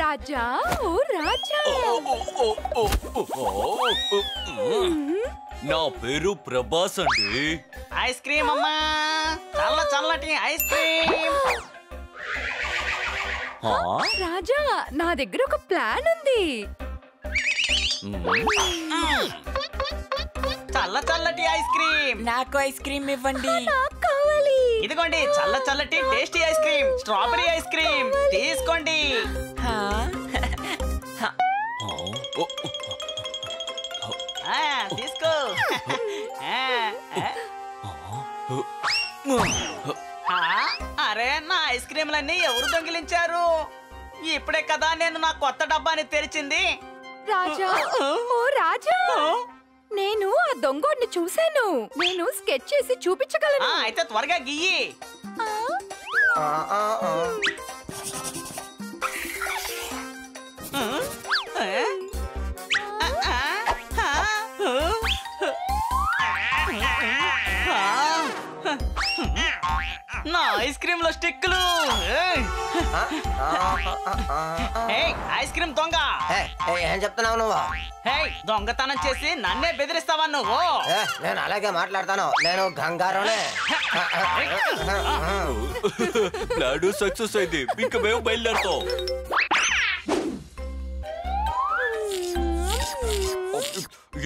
రాజా ఓ రాజా నా పేరు ప్రభాస్ అండి. ఐస్ క్రీమ్ అమ్మా, చల్ల చల్లటి ఐస్ క్రీమ్. రాజా నా దగ్గర ఒక ప్లాన్ ఉంది. చల్ల చల్లటి ఐస్ క్రీమ్. నాకు ఐస్ క్రీమ్ ఇవ్వండి. నాకు కావాలి. ఇదిగోండి చల్ల చల్లటి tasty ice cream, strawberry ice cream తీసుకోండి. తీసుకో. అరే నా ఐస్ క్రీమ్లన్నీ ఎవరు దొంగిలించారు? ఇప్పుడే కదా నేను నా కొత్త డబ్బాని తెరిచింది. రాజా ఓ రాజా, నేను ఆ దొంగోడిని చూశాను. నేను స్కెచ్ చేసి చూపించగలను. అయితే త్వరగా గియ్యి. నా ఐస్ క్రీమ్ లో స్టిక్లు. ఐస్ క్రీమ్ దొంగ, ఏం చెప్తున్నావు నువ్వు? దొంగతనం చేసి నన్నే బెదిరిస్తావా నువ్వు? నేను అలాగే మాట్లాడతాను. నేను గంగారోనే. ప్లాన్ సక్సెస్ అయింది. ఇంక మేము బయలుదేరుతాం.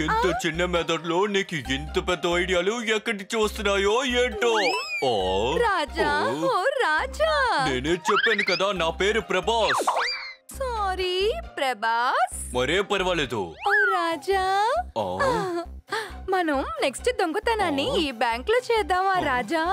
ఎంత చిన్న మెథడ్లో నీకు ఎంత పెద్ద ఐడియాలు ఎక్కడి నుంచి వస్తున్నాయో ఏంటో. రాజా ఓ రాజా, నేనే చెప్పాను కదా నా పేరు ప్రభాస్. సారీ ప్రభాస్. మరే పర్వాలేదు. ఓ రాజా, మనం నెక్స్ట్ దొంగతనాన్ని ఈ బ్యాంక్ లో చేద్దామా రాజా?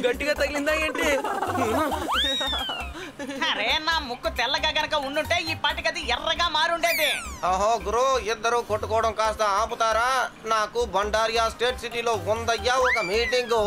గట్టిగా తగిలిందా ఏంటి? అరే నా ముక్కు తెల్లగా గనక ఉండుంటే ఈ పాటికది ఎర్రగా మారుండేది. ఓహో గురు, ఇద్దరు కొట్టుకోవడం కాస్త ఆపుతారా? నాకు బండారియా స్టేట్ సిటీలో ఉందయ్యా ఒక మీటింగు.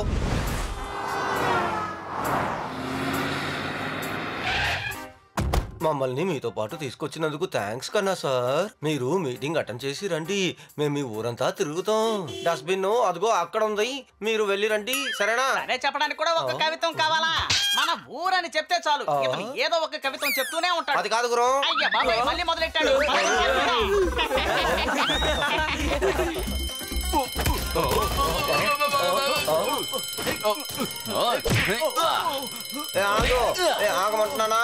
మమ్మల్ని మీతో పాటు తీసుకొచ్చినందుకు థ్యాంక్స్ కన్నా సార్. మీరు మీటింగ్ అటెండ్ చేసి రండి. మేము మీ ఊరంతా తిరుగుతాం. డస్ట్బిన్ అదిగో అక్కడ ఉంది, మీరు వెళ్ళి రండి. సరేనా? అదే చెప్పడానికి కూడా ఒక కవిత్వం కావాలా? మన ఊరని చెప్తే చాలు, ఇతను ఏదో ఒక కవిత్వం చెప్తూనే ఉంటాడు. అది కాదు గురు. అయ్యా బాబాయ్ మళ్ళీ మొదలెట్టాడు. ఆగమంటున్నానా?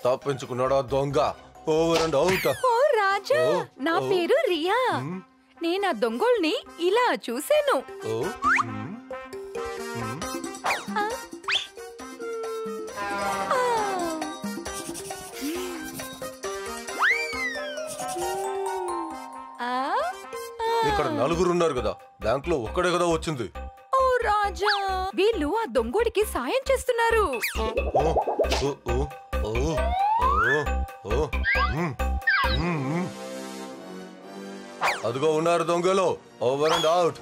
తప్పించుకున్నాడా దొంగ? Over and out. ఓ రాజా, నా పేరు రియా. నేను ఆ దొంగల్ని ఇలా చూశాను. ఇక్కడ నలుగురున్నారు కదా, బ్యాంక్ లో ఒక్కడే కదా వచ్చింది. ఓ రాజా, వీళ్ళు ఆ దొంగోడికి సాయం చేస్తున్నారు. అదిగో ఉన్నారు దొంగలు. Over and out.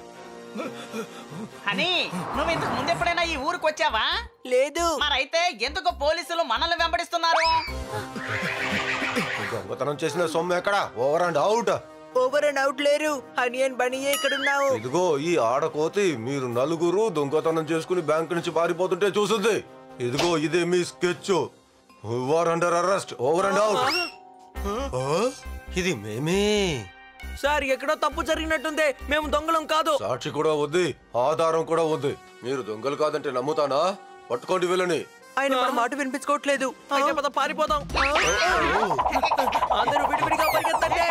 అని నువ్వు ఇంతకు ముందెప్పుడైనా ఈ ఊరికి వచ్చావా? లేదు. మరైతే ఎందుకు పోలీసులు మనల్ని వెంబడిస్తున్నారు? దొంగతనం చేసిన సొమ్ము ఎక్కడ? Over and out. Over and out లేరు. హనియన్ బనీయే ఇక్కడున్నావు. ఇదిగో ఈ ఆడకోతి మీరు నలుగురు దొంగతనం చేసుకుని బ్యాంక్ నుంచి పారిపోతుంటే చూస్తుంది. ఇదిగో ఇదే మీ sketch. Under arrest. Over and out. ఇది మేమే. సార్ ఎక్కడో తప్పు జరిగినట్టుంది. మేము దొంగలం కాదు. సాక్షి కూడా ఉంది, ఆధారం కూడా ఉంది. మీరు దొంగలు కాదంటే నమ్ముతానా? పట్టుకోండి వీళ్ళని. ఆయన మన మాట వినిపించుకోవట్లేదు. అయితే పద పారిపోదాం. అందరూ విడివిడిగా పరిగెత్తండి.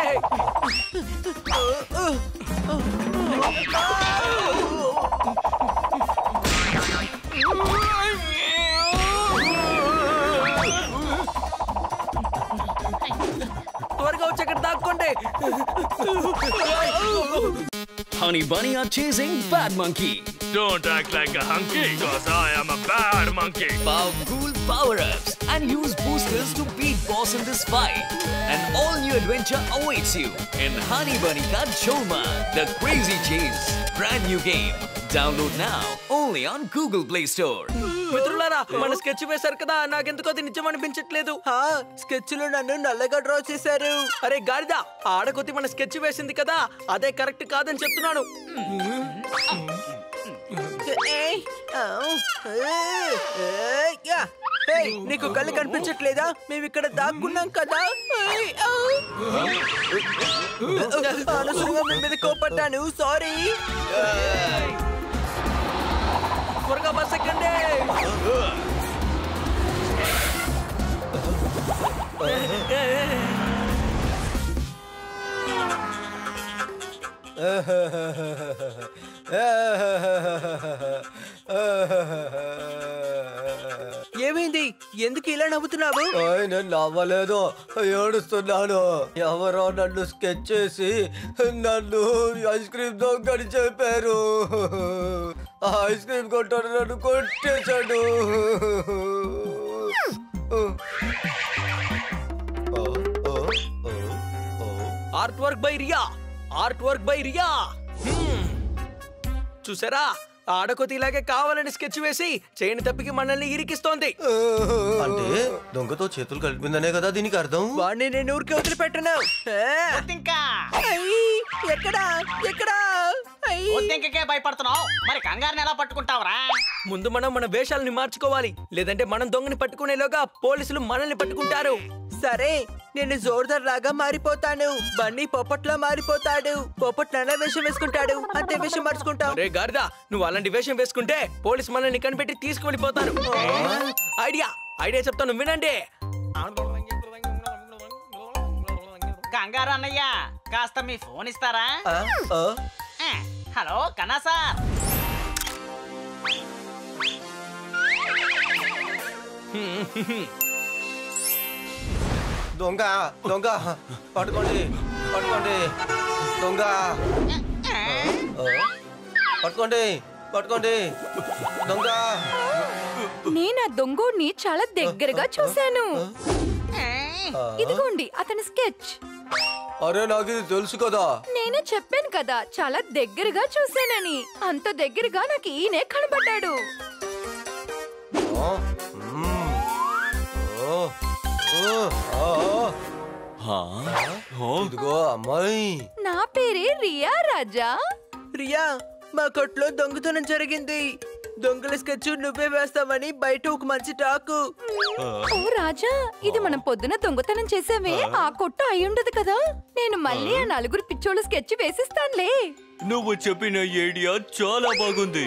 Honey Bunny are chasing Bad Monkey. Don't act like a hunky, cause I am a bad monkey. Found cool power-ups and use boosters to beat boss in this fight. An all-new adventure awaits you in Honey Bunny Ka Choma, the Crazy Chase. Brand new game. Download now only on Google Play Store. మిత్రులారా మన sketch వేశారు కదా నాకెందుకో అది నిజం అనిపించట్లేదు. Sketch లో నన్ను నల్లగా డ్రా చేశారు. అరే గాడిద ఆడకొత్తి మన స్కెచ్ వేసింది కదా అదే కరెక్ట్ కాదని చెప్తున్నాను. నీకు కళ్ళు కనిపించట్లేదా? మేము ఇక్కడ దాక్కున్నాం కదా. అనవసరంగా మీ మీద కోపడ్డాను, సారీ. త్వరగా బస్ ఎక్కండి. ఏమైంది? ఎందుకు ఇలా నవ్వుతున్నావు? నేను నవ్వలేదు, ఏడుస్తున్నాను. ఎవరో నన్ను స్కెచ్ చేసి నన్ను ఐస్ క్రీమ్ దొంగని చెప్పారు. ఐస్ క్రీమ్ కొట్టాడు, నన్ను కొట్టేశాడు. Art work by Riya, art work by Riya. చూసారా ఆడకొతి ఇలాగే కావాలని స్కెచ్ వేసి చేయని తప్పికి మనల్ని ఇరికిస్తోంది. అంటే దొంగతో చేతులు కలిపిందనే కదా దీనికి అర్థం. వాడిని నేను ఊరికి వదిలిపెట్టను. ఎక్కడా ఎక్కడా వద్దింకకే భయపడుతున్నావు, మరి కంగారుని ఎలా పట్టుకుంటావురా? ముందు మనం మన వేషాలని మార్చుకోవాలి, లేదంటే మనం దొంగని పట్టుకునేలోగా పోలీసులు మనల్ని పట్టుకుంటారు. సరే నేను జోర్దార్ లాగా మారిపోతాను, బన్నీ పొప్పట్లా మారిపోతాడు, పొప్పట్ నల్ల వేషం వేసుకుంటాడు, అంతే వేషం మార్చుకుంటాం. రే గారిదా నువ్వు అలాంటి వేషం వేసుకుంటే పోలీసు మనల్ని కనిపెట్టి తీసుకువెళ్ళిపోతారు. ఐడియా ఐడియా చెప్తాను వినండి. కంగారు అన్నయ్య కాస్త మీ ఫోన్ ఇస్తారా? హలో కన్నా సార్. దొంగ దొంగ పట్టుకోండి పట్టుకోండి, దొంగ పట్టుకోండి పట్టుకోండి, దొంగ. నేను ఆ దొంగోడిని చాలా దగ్గరగా చూశాను. ఇదిగోండి అతని స్కెచ్. అరే నాకు ఇది తెలుసు కదా. నేనే చెప్పాను కదా చాలా దగ్గరగా చూశానని. అంత దగ్గరగా నాకు ఈయనే కనబడ్డాడు. ఇదిగో అమ్మాయి, నా పేరే రియా రాజా. రియా మా కొట్లో దొంగతనం జరిగింది. దొంగల స్కెచ్ నువ్వే వేస్తావని బయట ఒక మంచి టాకు. ఓ రాజా, ఇది మనం పొద్దున దొంగతనం చేసావే ఆ కొట్టు అయ్యుండదు కదా. నేను మళ్ళీ ఆ నలుగురు పిచ్చోళ్ళు స్కెచ్ వేసిస్తానులే. నువ్వు చెప్పిన ఐడియా చాలా బాగుంది.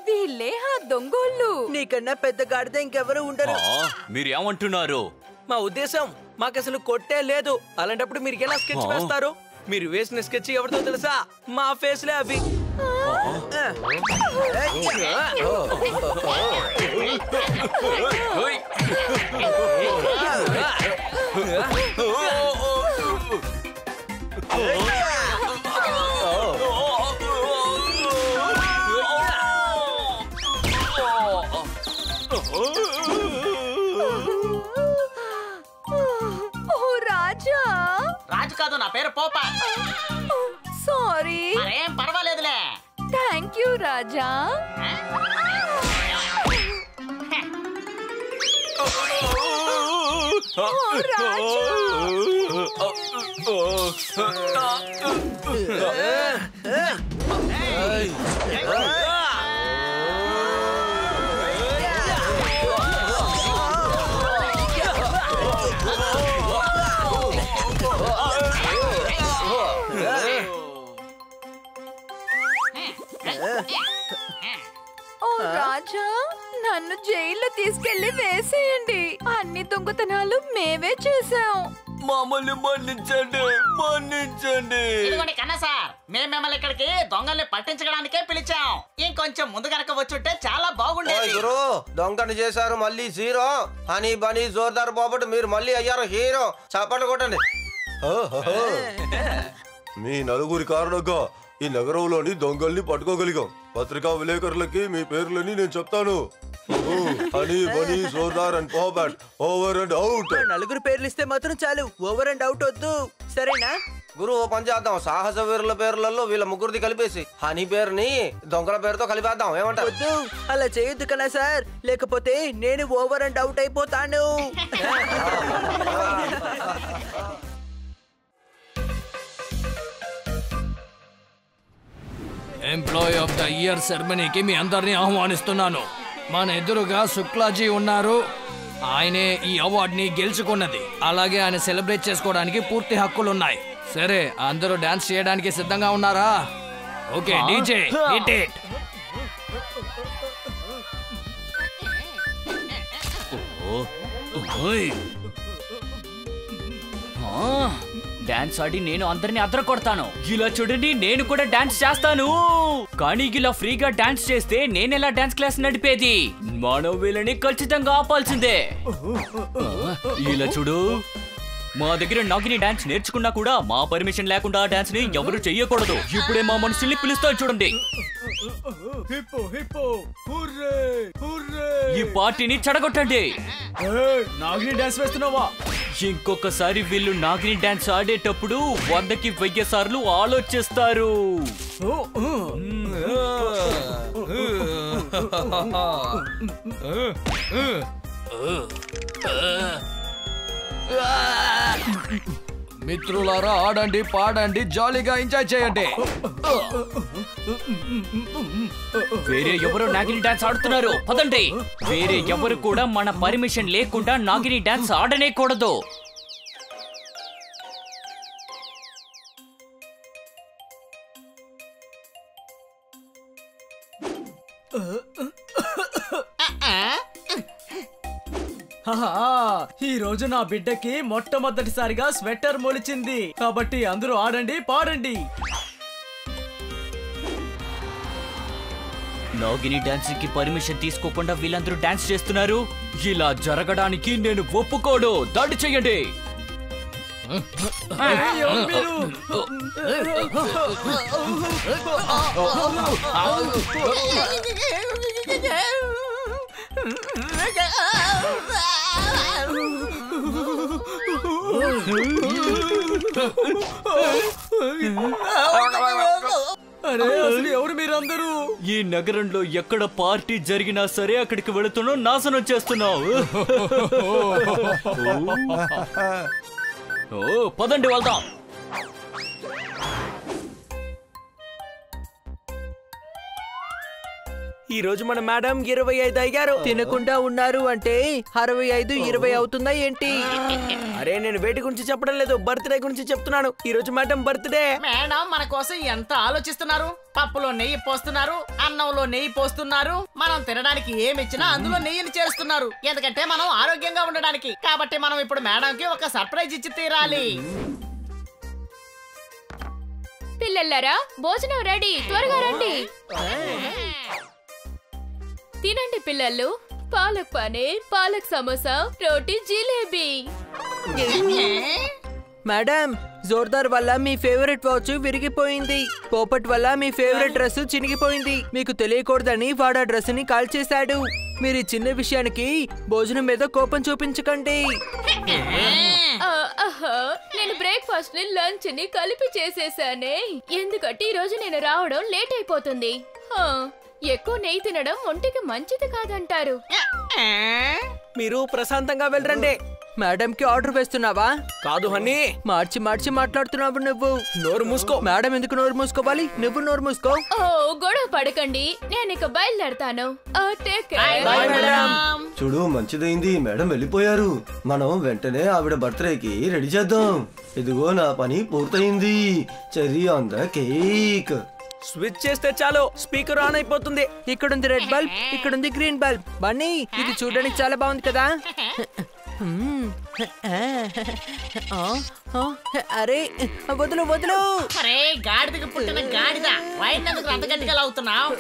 వీళ్ళే ఆ దొంగోళ్ళు. నీకన్నా పెద్ద గాడిద ఇంకెవరు ఉండరు. మీరేమంటున్నారు? మా ఉద్దేశం మాకు అసలు కొట్టే లేదు. అలాంటప్పుడు మీరు ఎలా స్కెచ్ వేస్తారు? మీరు వేసిన స్కెచ్ ఎవరితో తెలుసా? మా ఫేస్లే అవి. రాజా. రాజు కాదు, నా పేరు పోపా. సారీ. మరేం పర్వాలేదులే. థ్యాంక్ యూ రాజా. ఓ రాజా, నన్ను జైల్లో తీసుకెళ్లి వేసేయండి. అన్ని దొంగతనాలు మేమే చేసాం. మమ్మల్ని మన్నించండి, మన్నించండి. ఇదిగోండి కన్నా సార్, మేము మిమ్మల్ని ఇక్కడికి దొంగల్ని పట్టించడానికే పిలిచాం. ఇంకొంచెం ముందు గనక వచ్చుంటే చాలా బాగుండేది. గురు దొంగని చేశారు మళ్ళీ జీరో. హనీ బనీ జోర్దార్ బాబట్ మీరు మళ్ళీ అయ్యారు హీరో. చప్పట్లు కొట్టండి. మీ నలుగురి కారణంగా ఈ నగరంలోని దొంగల్ని పట్టుకోగలిగాం. పత్రికా విలేకరులకి మీ పేర్లని నేను చెప్తాను. Honey, Bunny, Jordar and Papat. Over and out. నలుగురు పేర్లు ఇస్తే మాత్రం చాలు, ఓవర్ అండ్ అవుట్ వద్దు. సరేనా? గురు ఓ పని చేద్దాం, సాహస వీరుల పేర్లలో వీళ్ళ ముగ్గురిది కలిపేసి హనీ పేరుని దొంగల పేరుతో కలిపేద్దాం. ఏమంటారు? వద్దు, అలా చేయొద్దు కదా సార్, లేకపోతే నేను ఓవర్ అండ్ అవుట్ అయిపోతాను. ఎంప్లాయీ ఆఫ్ ద ఇయర్ సెరమనీకి మీ అందరినీ ఆహ్వానిస్తున్నాను. మన ఎదురుగా శుక్లాజీ ఉన్నారు. ఆయనే ఈ అవార్డుని గెలుచుకున్నది. అలాగే ఆయన సెలబ్రేట్ చేసుకోవడానికి పూర్తి హక్కులున్నాయి. సరే, అందరూ డాన్స్ చేయడానికి సిద్ధంగా ఉన్నారా? Okay DJ hit it. Dance ఆడి నేను అందరిని అదర కొడతాను. ఇలా చూడండి, నేను కూడా డాన్స్ చేస్తాను. కానీ ఇలా ఫ్రీగా డాన్స్ చేస్తే నేనెలా డాన్స్ క్లాస్ నడిపేది? మనం వీళ్ళని ఖచ్చితంగా ఆపాల్సిందే. ఇలా చూడు, మా దగ్గర నాగిని డాన్స్ నేర్చుకున్నా కూడా మా పర్మిషన్ లేకుండా ఆ డాన్స్ ని ఎవరు చెయ్యకూడదు. ఇప్పుడే మా మనుషుల్ని పిలుస్తారు చూడండి. ఈ పార్టీని చెడగొట్టండి. నాగిని డాన్స్ వేస్తున్నావా? ఇంకొకసారి వీళ్ళు నాగిని డాన్స్ ఆడేటప్పుడు 100కి 1000 సార్లు ఆలోచిస్తారు. మిత్రులారా, ఆడండి, పాడండి, జాలీగా ఎంజాయ్ చేయండి. వేరే ఎవరో నాగిని డాన్స్ ఆడుతున్నారు, పదండి. వేరే ఎవరు కూడా మన పర్మిషన్ లేకుండా నాగిని డాన్స్ ఆడనే కూడదు. ఈ రోజు నా బిడ్డకి మొట్టమొదటిసారిగా స్వెటర్ మొలిచింది. కాబట్టి అందరూ ఆడండి, పాడండి. నాగిని డాన్స్ కి పర్మిషన్ తీసుకోకుండా వీళ్ళందరూ డాన్స్ చేస్తున్నారు. ఇలా జరగడానికి నేను ఒప్పుకోను. దాడి చెయ్యండి. అరే, అసలు ఎవరు మీరందరూ? ఈ నగరంలో ఎక్కడ పార్టీ జరిగినా సరే అక్కడికి వెళుతున్నావు, నాశనం చేస్తున్నావు. పదండి వెళ్దాం. ఈ రోజు మన మేడం 25 అయ్యారు. తినకుండా ఉన్నారు అంటే 65 20 అవుతుందా ఏంటి? అరే, నేను వేటి గురించి చెప్పడం లేదు, బర్త్డే గురించి చెప్తున్నాను. ఈ రోజు మేడం బర్త్డే. మేడం మన కోసం ఎంత ఆలోచిస్తున్నారు. పప్పులో నెయ్యి పోస్తున్నారు, అన్నంలో నెయ్యి పోస్తున్నారు. మనం తినడానికి ఏమి ఇచ్చినా అందులో నెయ్యిని చేస్తున్నారు. ఎందుకంటే మనం ఆరోగ్యంగా ఉండడానికి. కాబట్టి మనం ఇప్పుడు మేడంకి ఒక సర్ప్రైజ్ ఇచ్చి తీరాలి. పిల్లలారా, భోజనం రెడీ, త్వరగా రండి. తినండి పిల్లలు. పాలక్ పనీర్, పాలక్ సమోసా, రోటీ, జిలేబీ. మేడం, జోర్దార్ వల్ల మీ ఫేవరెట్ వాచ్ విరిగిపోయింది. పోపట్ వల్ల మీ ఫేవరెట్ డ్రెస్ చినిగిపోయింది. మీకు తెలియకూడదని వాడు ఆ డ్రెస్ ని కాల్ చేశాడు. మీరు ఈ చిన్న విషయానికి భోజనం మీద కోపం చూపించకండి. నేను బ్రేక్ఫాస్ట్ ని లంచ్ ని కలిపి చేసేసానే. ఎందుకంటే ఈ రోజు నేను రావడం లేట్ అయిపోతుంది. ఎక్కువ నెయ్యి తినడం ఒంటికి మంచిది కాదంటారు. మీరు ప్రశాంతంగా వెళ్ళరండి. మేడం కి ఆర్డర్ వేస్తున్నావా? కాదు హనీ, మార్చి మార్చి మాట్లాడుతున్నావు నువ్వు. నోరు మూసుకో. మేడం ఎందుకు నోరు మూసుకోవాలి? నువ్వు నోరు మూసుకో. గొడవ పడకండి, నేను ఇక బయలుదేరతాను. చూడు, మంచిదైంది, మేడం వెళ్ళిపోయారు. మనం వెంటనే ఆవిడ బర్త్డేకి రెడీ చేద్దాం. ఇదిగో నా పని పూర్తయింది. Cherry on the cake. Switch చేస్తే చాలు, స్పీకర్ ఆన్ అయిపోతుంది. ఇక్కడుంది రెడ్ బల్బ్, ఇక్కడుంది గ్రీన్ బల్బ్. బన్నీ, ఇది చూడడానికి చాలా బాగుంది కదా. అరే, వదులు వదులు. అరే, గాడిదకి పుట్టిన గాడిద, వైట్ ఎందుకు అంత గట్టిగా అవుతున్నావు?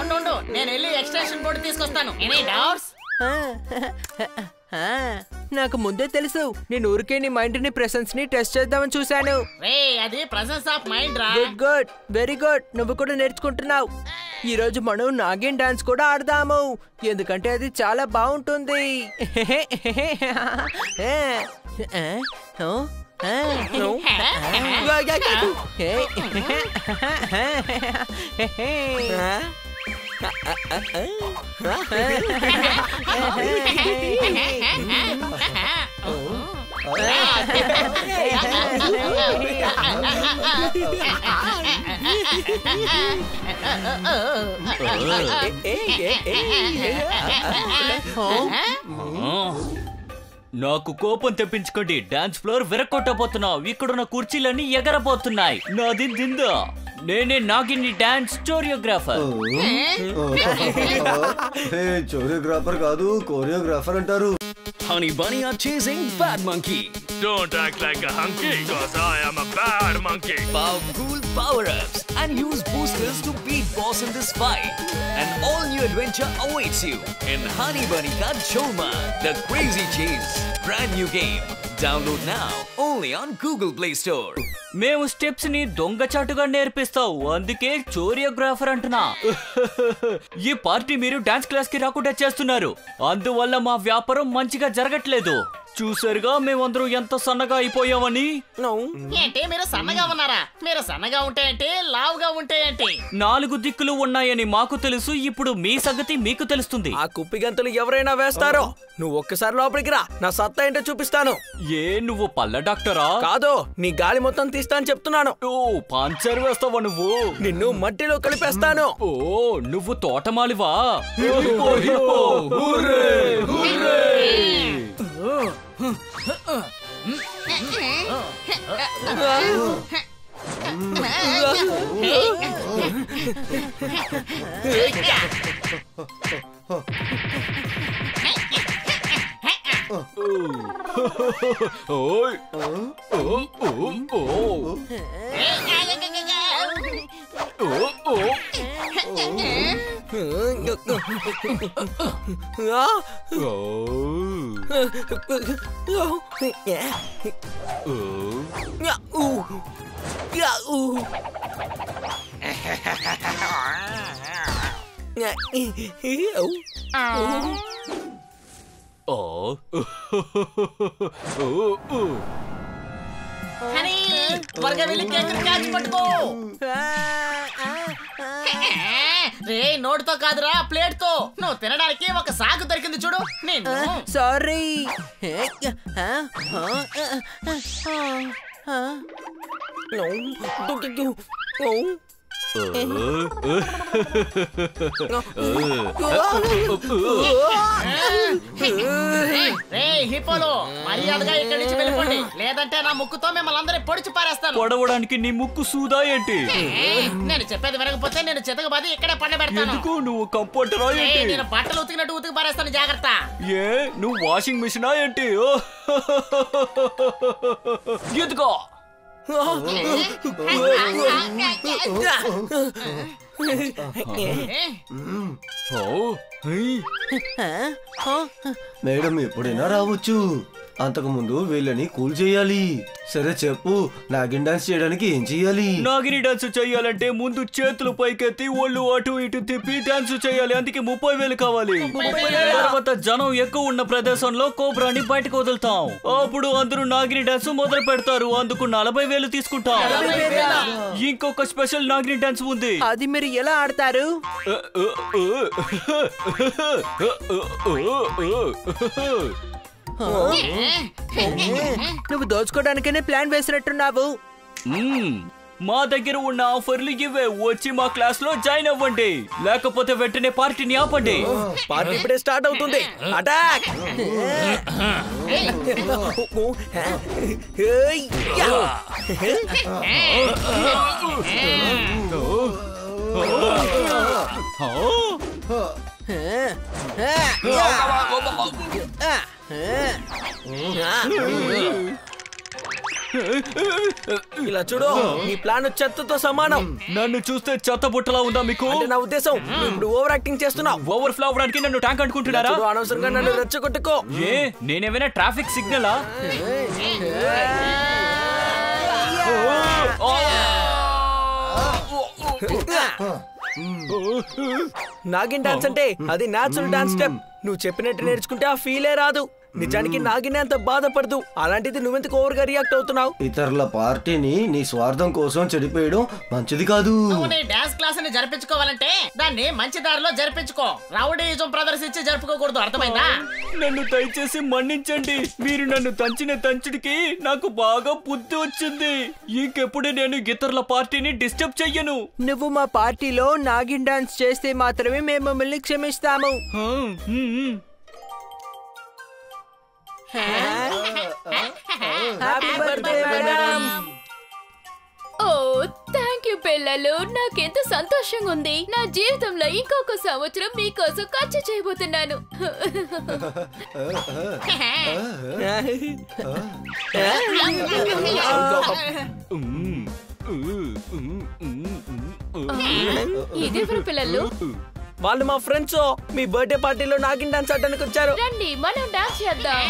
ఉండు, నేను వెళ్ళి ఎక్స్టెన్షన్ బోర్డు తీసుకొస్తాను. Any doubts? నాకు ముందే తెలుసు. నేను ఊరికే నీ మైండ్ ని ప్రెసెన్స్ ని టెస్ట్ చేద్దామని చూశాను. అది ప్రెసెన్స్ ఆఫ్ మైండ్ రా. Good, very good. నువ్వు కూడా నేర్చుకుంటున్నావు. ఈ రోజు మనం నాగిన్ డాన్స్ కూడా ఆడదాము, ఎందుకంటే అది చాలా బాగుంటుంది. నాకు కోపం తెప్పించుకోండి. Dance floor విరక్కొట్టబోతున్నావు. ఇక్కడున్న కుర్చీలన్నీ ఎగరబోతున్నాయి. నాది దిందా. నేనే నాగిని డాన్స్ కోరియోగ్రాఫర్. కోరియోగ్రాఫర్ కాదు, కోరియోగ్రాఫర్ అంటారు. Honey Bunny are chasing Bad Monkey. Don't act like a hunky, cause I am a bad monkey. Powerful power-ups and use boosters to beat boss in this fight. An all-new adventure awaits you in Honey Bunny Ka Choma, the Crazy Chase. Brand new game. Download now only on Google Play Store. మేము steps ని దొంగచాటుగా నేర్పిస్తావు, అందుకే choreographer అంటున్నా. ఈ party మీరు dance class కి రాకుండా చేస్తున్నారు, అందువల్ల మా వ్యాపారం మంచిగా జరగట్లేదు. చూసారుగా మేమందరూ ఎంత సన్నగా అయిపోయామని. ఏంటి మీరు సన్నగా ఉన్నారా? మీరు సన్నగా ఉంటే ఏంటి, లావుగా ఉంటే ఏంటి? 4 దిక్కులు ఉన్నాయని మాకు తెలుసు. ఇప్పుడు మీ సంగతి మీకు తెలుస్తుంది. ఆ కుప్పి గంతులు ఎవరైనా వేస్తారో. నువ్వు ఒక్కసారి లోపలికి రా, నా సత్తా ఏంటో చూపిస్తాను. నువ్వు పళ్ళ డాక్టరా? కాదు, నీ గాలి మొత్తం తీస్తాను చెప్తున్నాను. ఓ, పంచర్ వేస్తావా నువ్వు? నిన్ను మట్టిలో కలిపేస్తాను. ఓ, నువ్వు తోటమాలివా? త్వరగా వెళ్ళి కేక్ క్యాచ్ పట్టుకో. రే, నోటితో కాదురా, ప్లేట్ తో. నువ్వు తినడానికి ఒక సాగు దొరికింది చూడు. నేను సారీ. రే హిపోలో, మర్యాదగా ఇక్కడి నుంచి వెళ్ళిపోండి, లేదంటే నా ముక్కుతో మిమ్మల్ని అందరినీ పొడిచి పారేస్తాను. పొడవడానికి నీ ముక్కు సూదా ఏంటి? నేను చెప్పేది వినకపోతే నేను చితకబాది ఇక్కడే పండబెడతాను. ఎందుకు? నువ్వు కంఫర్టరా ఏంటి? నేను బట్టలు ఉతికినట్టు ఉతికి పారేస్తాను, జాగ్రత్త. నువ్వు వాషింగ్ మిషనా ఏంటి? ఎందుకో మేడం ఎప్పుడైనా రావచ్చు. అంతకు ముందు వీళ్ళని కూల్ చేయాలి. సరే చెప్పు, నాగిన్ డాన్స్ చేయడానికి ఏం చెయ్యాలి? నాగిని డాన్స్ చేయాలంటే ముందు చేతులు పైకెత్తి ఒళ్ళు అటు ఇటు తిప్పి డాన్స్ చేయాలి. అందుకే 30,000 కావాలి. తర్వాత జనం ఎక్కువ ఉన్న ప్రదేశంలో కోబ్రాని బయటకు వదులుతాం. అప్పుడు అందరూ నాగిని డాన్స్ మొదలు పెడతారు. అందుకు 40,000 తీసుకుంటాం. ఇంకొక స్పెషల్ నాగిని డాన్స్ ఉంది. అది మీరు ఎలా ఆడతారు? నువ్వు దోచుకోవడానికనే ప్లాన్ వేసినట్టున్నావు. మా దగ్గర ఉన్న ఆఫర్లు ఇవే. వచ్చి మా క్లాస్ లో జాయిన్ అవ్వండి, లేకపోతే వెంటనే పార్టీని ఆపండి. పార్టీ ఇప్పుడే స్టార్ట్ అవుతుంది. అటాక్! ఇలా చూడు, నీ ప్లాన్ చెత్తతో సమానం. నన్ను చూస్తే చెత్త బుట్టలా ఉందా మీకు? అంటే నా ఉద్దేశం నువ్వు ఇప్పుడు ఓవర్ యాక్టింగ్ చేస్తున్నావు. ఓవర్ ఫ్లో అవడానికి నన్ను ట్యాంక్ అనుకుంటున్నారా? చూడు, అనవసరంగా నన్ను రెచ్చగొట్టుకో. ఏ నేనేమైనా ట్రాఫిక్ సిగ్నలా? నాగిన్ డాన్స్ అంటే అది న్యాచురల్ డాన్స్ స్టెప్. నువ్వు చెప్పినట్టు నేర్చుకుంటే ఆ ఫీలే రాదు. నిజానికి నాగిన్ అంత బాధపడదు. అలాంటిది నువ్వెందుకు ఓవర్ గా రియాక్ట్ అవుతున్నావు? ఇతరుల పార్టీని నీ స్వార్థం కోసం చెడిపోయడం మంచిది కాదు. నువ్వు నీ డాన్స్ క్లాస్ ని జరిపించుకోవాలంటే దాన్ని మంచి దారిలో జరిపించుకో. రౌడీజం ప్రదర్శించి జరుపుకోకూడదు, అర్థమైందా? నన్ను దయచేసి మన్నించండి. మీరు నన్ను తంచిన తంచుడికి నాకు బాగా బుద్ధి వచ్చింది. ఇంకెప్పుడు నేను ఇతరుల పార్టీని డిస్టర్బ్ చెయ్యను. నువ్వు మా పార్టీలో నాగిన్ డాన్స్ చేస్తే మాత్రమే మేము మమ్మల్ని క్షమిస్తాము. Happy birthday madam. ఓ థ్యాంక్ యూ పిల్లలు, నాకెంత సంతోషంగా ఉంది. నా జీవితంలో ఇంకొక సంవత్సరం మీకోసం ఖర్చు చేయబోతున్నాను. ఇదెవరు పిల్లలు? వాళ్ళు మా ఫ్రెండ్స్. మీ బర్త్డే పార్టీలో నాగిన్ డాన్స్ ఆడడానికి వచ్చారు. రండి మనం డాన్స్ చేద్దాం.